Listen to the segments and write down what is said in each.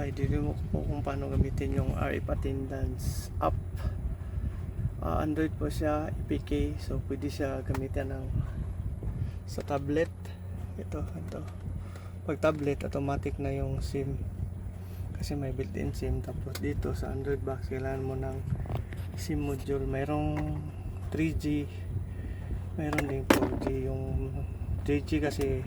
I-demo ko po kung paano gamitin yung RF attendance app. Android po siya, APK, so pwede siya gamitin sa tablet. Ito. Pag tablet, automatic na yung SIM kasi may built-in SIM. Tapos dito sa Android box, kailangan mo ng SIM module. Mayroong 3G, mayroon din 4G. Yung 3G kasi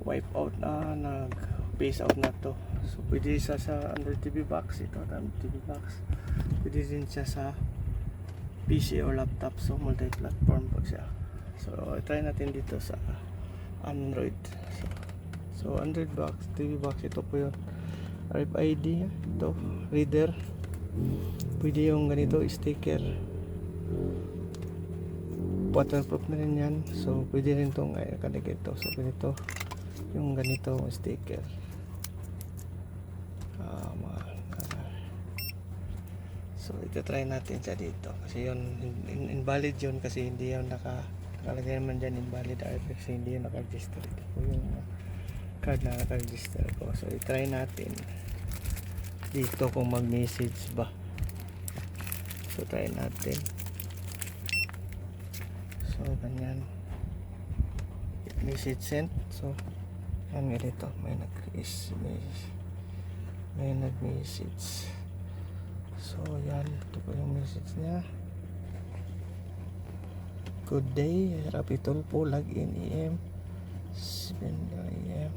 wipe out na, nag-phase out na to. So pwede siya sa Android TV box. Ito, Android TV box. Pwede din siya sa PC or laptop. So multi-platform po siya. So try natin dito sa Android. So Android box, TV box, ito po yun. RFID, ito, reader. Pwede yung ganito, sticker. Waterproof na rin yan. So pwede rin itong ganito. So ganito yung ganito sticker. So ito try natin siya dito kasi yun invalid yun kasi hindi yun nakalagay naman dyan invalid RFID kasi hindi yun naka-register. Ito po yung card na naka-register ko. So i-try natin dito kung mag-message ba. So try natin. So ganyan, message sent. So yan ganito, may nag-message. So yan, ito po yung message niya. Good day, Rapitol po, login EM 7 AM.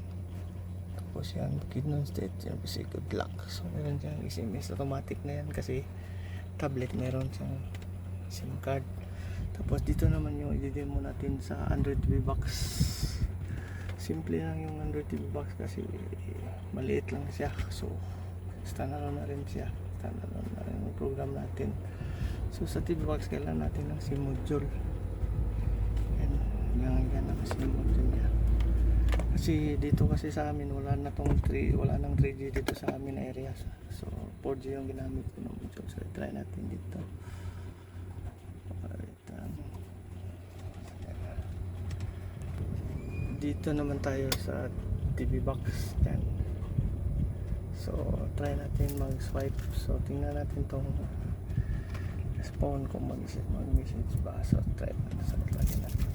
Tapos yan, Kidnon State, yan kasi good luck. So meron siyang SMS, automatic na yan kasi tablet, meron siyang SIM card. Tapos dito naman yung i-demo natin sa Android TV box. Simple lang yung Android TV box kasi maliit lang siya. So standalone na rin siya. Standalone na rin yung program natin. So sa TV box kailangan natin ng SIM module. Yan ang SIM module niya. Kasi dito kasi sa amin wala nang 3G dito sa amin na area. So 4G yung ginamit ko ng module. So try natin dito. Dito naman tayo sa TV box yan. So try natin mag-swipe. So tingnan natin tong phone kung mag-message ba. So try natin sa lagyan natin.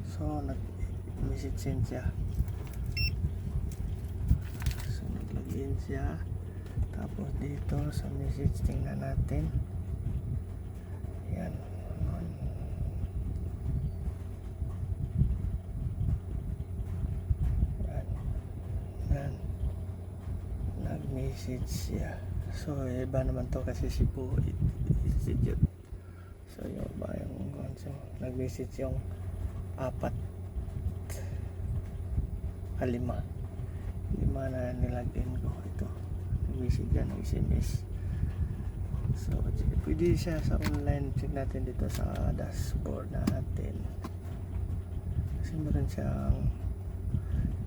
So nag-message send siya. So nag-login siya. Tapos dito sa message tingnan natin. Yan. Nag-message siya. So iba naman to kasi Cebu Institute. So yung ba yung nag-message yung 4 5 na nilagin ko. Ito message yan ng SMS. So pwede siya sa online. Check natin dito sa dashboard natin kasi meron siyang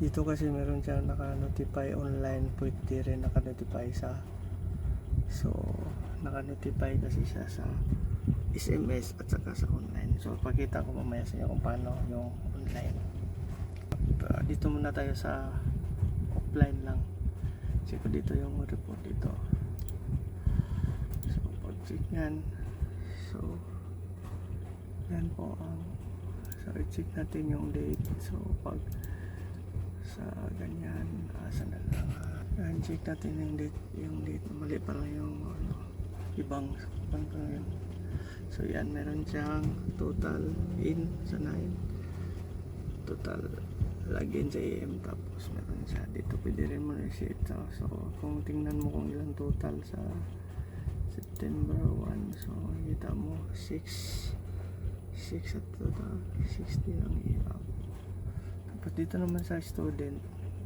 dito kasi meron siyang naka-notify online. Pwede rin naka-notify so naka-notify kasi siya sa SMS at saka sa online. So pakita ko mamaya sa inyo kung paano yung online. Dito muna tayo sa offline lang. Check ko dito yung report dito. So pag check yan, so yan po ang check natin yung date. So pag sa ganyan asa na lang yan, check natin yung date mali pa lang yung ibang yun. So yan, meron siyang total in sa 9, total login sa AM, tapos meron siya dito pwede rin mo reset. So kung tingnan mo kung ilang total sa September 1, so kita mo 6 at total 60 ang i-up. Tapos dito naman sa student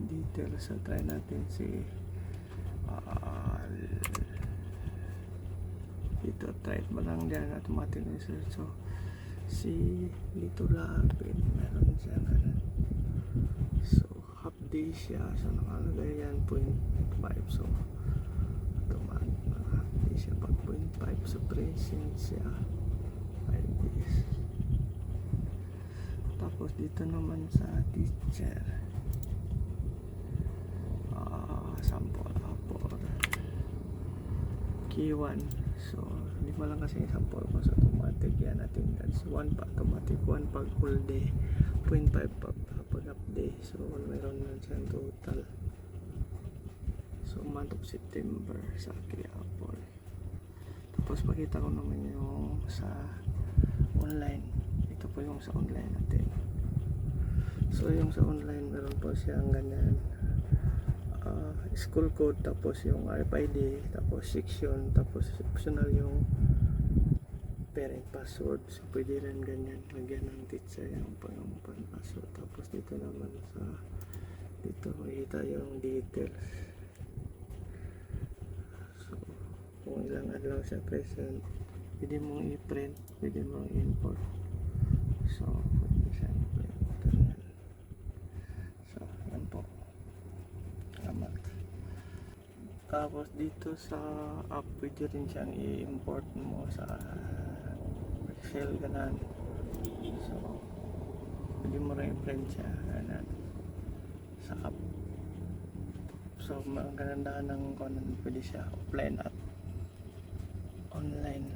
details, so try natin si dito type mo lang dyan, automatic research. So si dito lapin meron siya so half day siya, so nakalagay yan 0.5. so automatic half day siya pag 0.5. so present siya 5 days. Tapos dito naman sa teacher, sample for K1. So, lima lang kasi yung sample ko sa automatic. Yan, attendance 1 pa automatic, 1 pag full day, 0.5 pag half day. So, meron na siyang total. So, month of September sa Apple. Tapos, pakita ko naman yung sa online. Ito po yung sa online natin. So, yung sa online, meron po siyang ganyan. School code, tapos yung RFID, tapos section, tapos optional yung parent password. So pwede rin ganyan lagyan ng teacher yung password. Tapos dito naman sa dito makikita yung details. So kung ilang adlaw siya present, pwede mong i-print, pwede mong i-import. So pwede siya i-print. So yan po. Salamat. Tapos dito sa app, pwede rin siyang i-import mo sa Excel, ganan. So pwede mo rin i-print siya ganan sa app. So ang ganandahan ng kanan, pwede siya offline at online.